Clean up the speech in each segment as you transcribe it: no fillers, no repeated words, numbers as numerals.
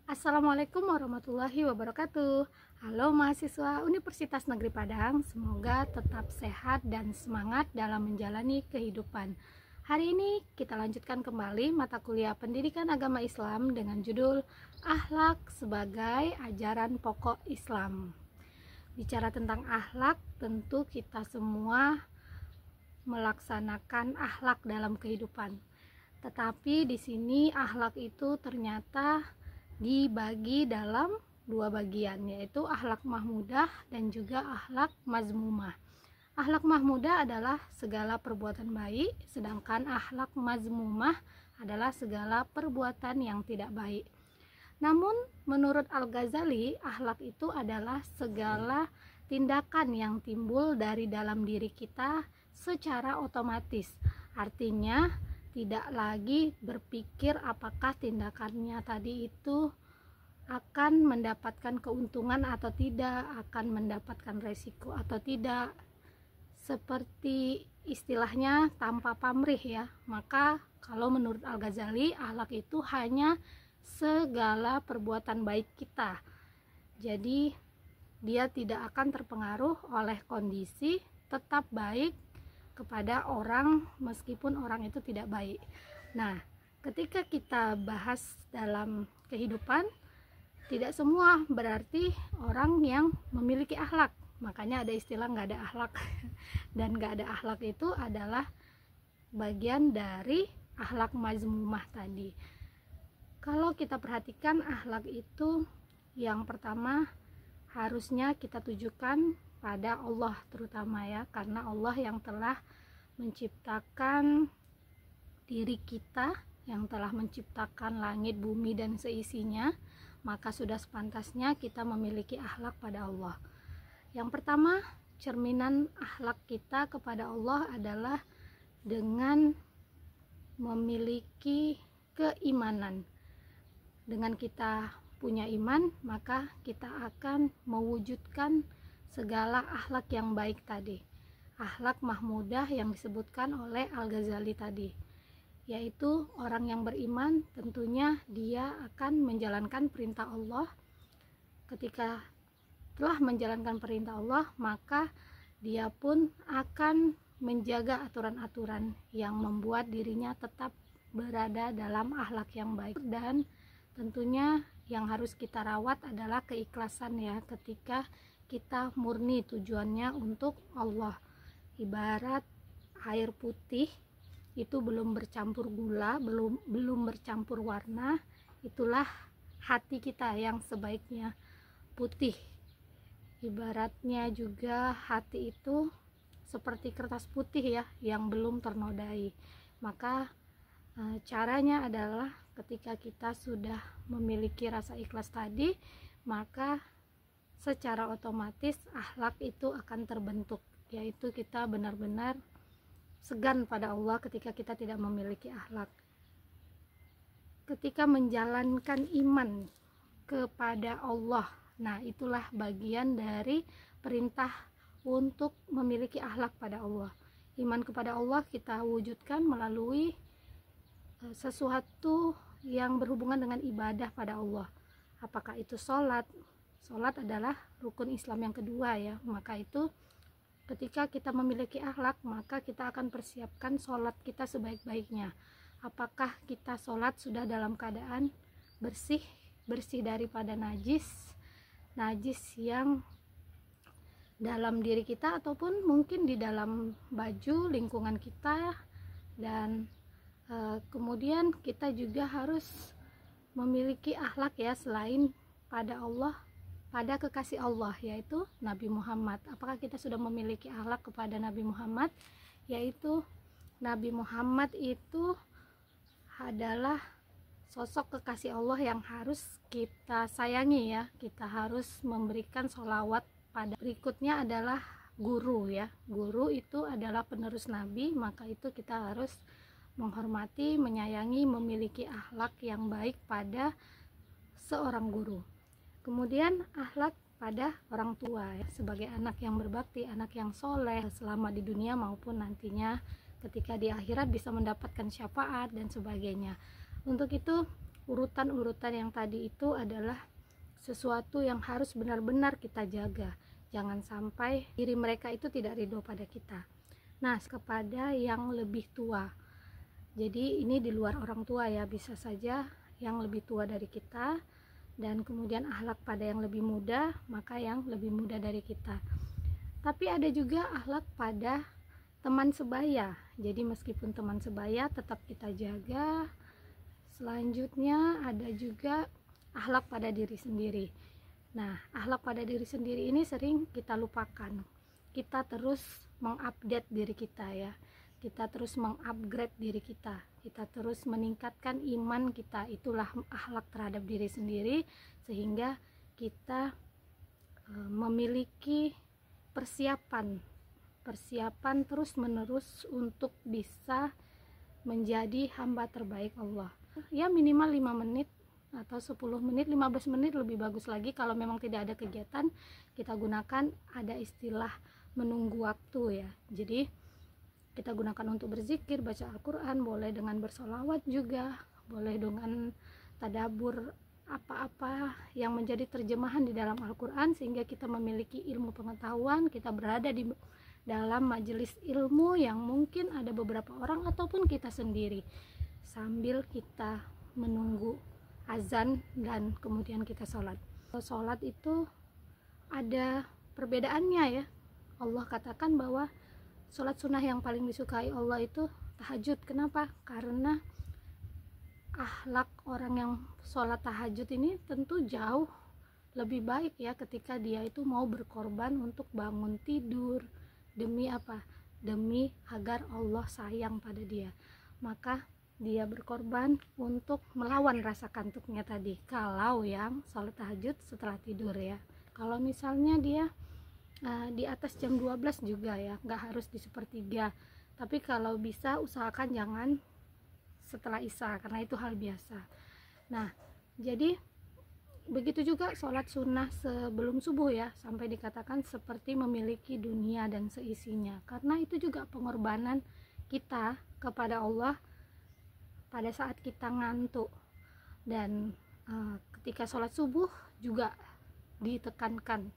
Assalamualaikum warahmatullahi wabarakatuh. Halo mahasiswa Universitas Negeri Padang, semoga tetap sehat dan semangat dalam menjalani kehidupan. Hari ini kita lanjutkan kembali mata kuliah Pendidikan Agama Islam dengan judul Akhlak sebagai Ajaran Pokok Islam. Bicara tentang akhlak, tentu kita semua melaksanakan akhlak dalam kehidupan. Tetapi di sini akhlak itu ternyata dibagi dalam dua bagian, yaitu akhlak mahmudah dan juga akhlak mazmumah. Akhlak mahmudah adalah segala perbuatan baik, sedangkan akhlak mazmumah adalah segala perbuatan yang tidak baik. Namun menurut Al-Ghazali, akhlak itu adalah segala tindakan yang timbul dari dalam diri kita secara otomatis. Artinya tidak lagi berpikir apakah tindakannya tadi itu akan mendapatkan keuntungan atau tidak, akan mendapatkan resiko atau tidak, seperti istilahnya tanpa pamrih ya. Maka kalau menurut Al-Ghazali, akhlak itu hanya segala perbuatan baik kita. Jadi dia tidak akan terpengaruh oleh kondisi, tetap baik kepada orang meskipun orang itu tidak baik. Nah, ketika kita bahas dalam kehidupan, tidak semua berarti orang yang memiliki akhlak. Makanya ada istilah nggak ada akhlak. Dan nggak ada akhlak itu adalah bagian dari akhlak mazmumah tadi. Kalau kita perhatikan akhlak itu, yang pertama harusnya kita tujukan pada Allah terutama ya, karena Allah yang telah menciptakan diri kita, yang telah menciptakan langit, bumi dan seisinya, maka sudah sepantasnya kita memiliki akhlak pada Allah. Yang pertama, cerminan akhlak kita kepada Allah adalah dengan memiliki keimanan. Dengan kita punya iman, maka kita akan mewujudkan segala akhlak yang baik tadi, akhlak mahmudah yang disebutkan oleh Al-Ghazali tadi, yaitu orang yang beriman tentunya dia akan menjalankan perintah Allah. Ketika telah menjalankan perintah Allah, maka dia pun akan menjaga aturan-aturan yang membuat dirinya tetap berada dalam akhlak yang baik. Dan tentunya yang harus kita rawat adalah keikhlasan ya, ketika kita murni tujuannya untuk Allah. Ibarat air putih itu belum bercampur gula, belum bercampur warna, itulah hati kita yang sebaiknya putih. Ibaratnya juga hati itu seperti kertas putih ya, yang belum ternodai. Maka caranya adalah ketika kita sudah memiliki rasa ikhlas tadi, maka secara otomatis akhlak itu akan terbentuk, yaitu kita benar-benar segan pada Allah ketika kita tidak memiliki akhlak. Ketika menjalankan iman kepada Allah, nah itulah bagian dari perintah untuk memiliki akhlak pada Allah. Iman kepada Allah kita wujudkan melalui sesuatu yang berhubungan dengan ibadah pada Allah. Apakah itu sholat? Sholat adalah rukun Islam yang kedua ya. Maka itu ketika kita memiliki akhlak, maka kita akan persiapkan sholat kita sebaik-baiknya. Apakah kita sholat sudah dalam keadaan bersih daripada najis yang dalam diri kita ataupun mungkin di dalam baju lingkungan kita. Dan kemudian kita juga harus memiliki akhlak ya, selain pada Allah, pada kekasih Allah, yaitu Nabi Muhammad. Apakah kita sudah memiliki akhlak kepada Nabi Muhammad? Yaitu Nabi Muhammad itu adalah sosok kekasih Allah yang harus kita sayangi ya. Kita harus memberikan sholawat pada. Berikutnya adalah guru ya. Guru itu adalah penerus Nabi, maka itu kita harus menghormati, menyayangi, memiliki akhlak yang baik pada seorang guru. Kemudian akhlak pada orang tua ya, sebagai anak yang berbakti, anak yang soleh selama di dunia maupun nantinya ketika di akhirat bisa mendapatkan syafaat dan sebagainya. Untuk itu urutan-urutan yang tadi itu adalah sesuatu yang harus benar-benar kita jaga. Jangan sampai diri mereka itu tidak ridho pada kita. Nah, kepada yang lebih tua. Jadi ini di luar orang tua ya, bisa saja yang lebih tua dari kita, dan kemudian akhlak pada yang lebih muda, maka yang lebih muda dari kita. Tapi ada juga akhlak pada teman sebaya. Jadi meskipun teman sebaya tetap kita jaga. Selanjutnya ada juga akhlak pada diri sendiri. Nah, akhlak pada diri sendiri ini sering kita lupakan. Kita terus mengupdate diri kita ya. Kita terus mengupgrade diri kita. Kita terus meningkatkan iman kita. Itulah akhlak terhadap diri sendiri, sehingga kita memiliki persiapan terus menerus untuk bisa menjadi hamba terbaik Allah. Ya minimal 5 menit atau 10 menit, 15 menit lebih bagus lagi. Kalau memang tidak ada kegiatan, kita gunakan ada istilah menunggu waktu ya. Jadi kita gunakan untuk berzikir, baca Al-Quran, boleh dengan bersolawat juga, boleh dengan tadabur apa-apa yang menjadi terjemahan di dalam Al-Quran, sehingga kita memiliki ilmu pengetahuan. Kita berada di dalam majelis ilmu yang mungkin ada beberapa orang ataupun kita sendiri, sambil kita menunggu azan dan kemudian kita sholat. Sholat itu ada perbedaannya ya. Allah katakan bahwa sholat sunnah yang paling disukai Allah itu tahajud. Kenapa? Karena akhlak orang yang sholat tahajud ini tentu jauh lebih baik ya, ketika dia itu mau berkorban untuk bangun tidur. Demi apa? Demi agar Allah sayang pada dia. Maka dia berkorban untuk melawan rasa kantuknya tadi, kalau yang sholat tahajud setelah tidur ya. Kalau misalnya dia di atas jam 12 juga ya, nggak harus di sepertiga, tapi kalau bisa usahakan jangan setelah isya, karena itu hal biasa. Nah, jadi begitu juga sholat sunnah sebelum subuh ya, sampai dikatakan seperti memiliki dunia dan seisinya, karena itu juga pengorbanan kita kepada Allah pada saat kita ngantuk. Dan ketika sholat subuh juga ditekankan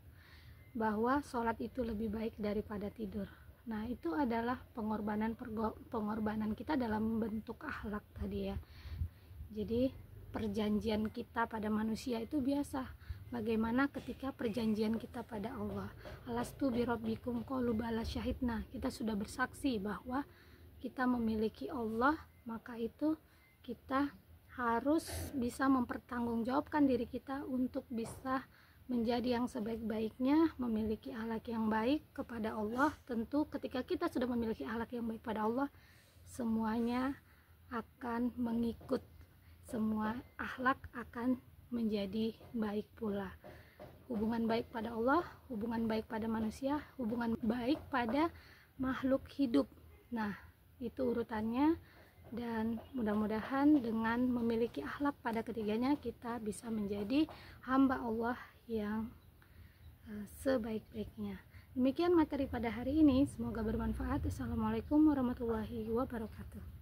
bahwa sholat itu lebih baik daripada tidur. Nah, itu adalah pengorbanan kita dalam bentuk akhlak tadi ya. Jadi perjanjian kita pada manusia itu biasa. Bagaimana ketika perjanjian kita pada Allah? Alastu birabbikum qalu bala syahidna. Kita sudah bersaksi bahwa kita memiliki Allah, maka itu kita harus bisa mempertanggungjawabkan diri kita untuk bisa menjadi yang sebaik-baiknya, memiliki akhlak yang baik kepada Allah. Tentu ketika kita sudah memiliki akhlak yang baik pada Allah, semuanya akan mengikut, semua akhlak akan menjadi baik pula. Hubungan baik pada Allah, hubungan baik pada manusia, hubungan baik pada makhluk hidup. Nah, itu urutannya, dan mudah-mudahan dengan memiliki akhlak pada ketiganya kita bisa menjadi hamba Allah yang sebaik-baiknya. Demikian materi pada hari ini, semoga bermanfaat. Assalamualaikum warahmatullahi wabarakatuh.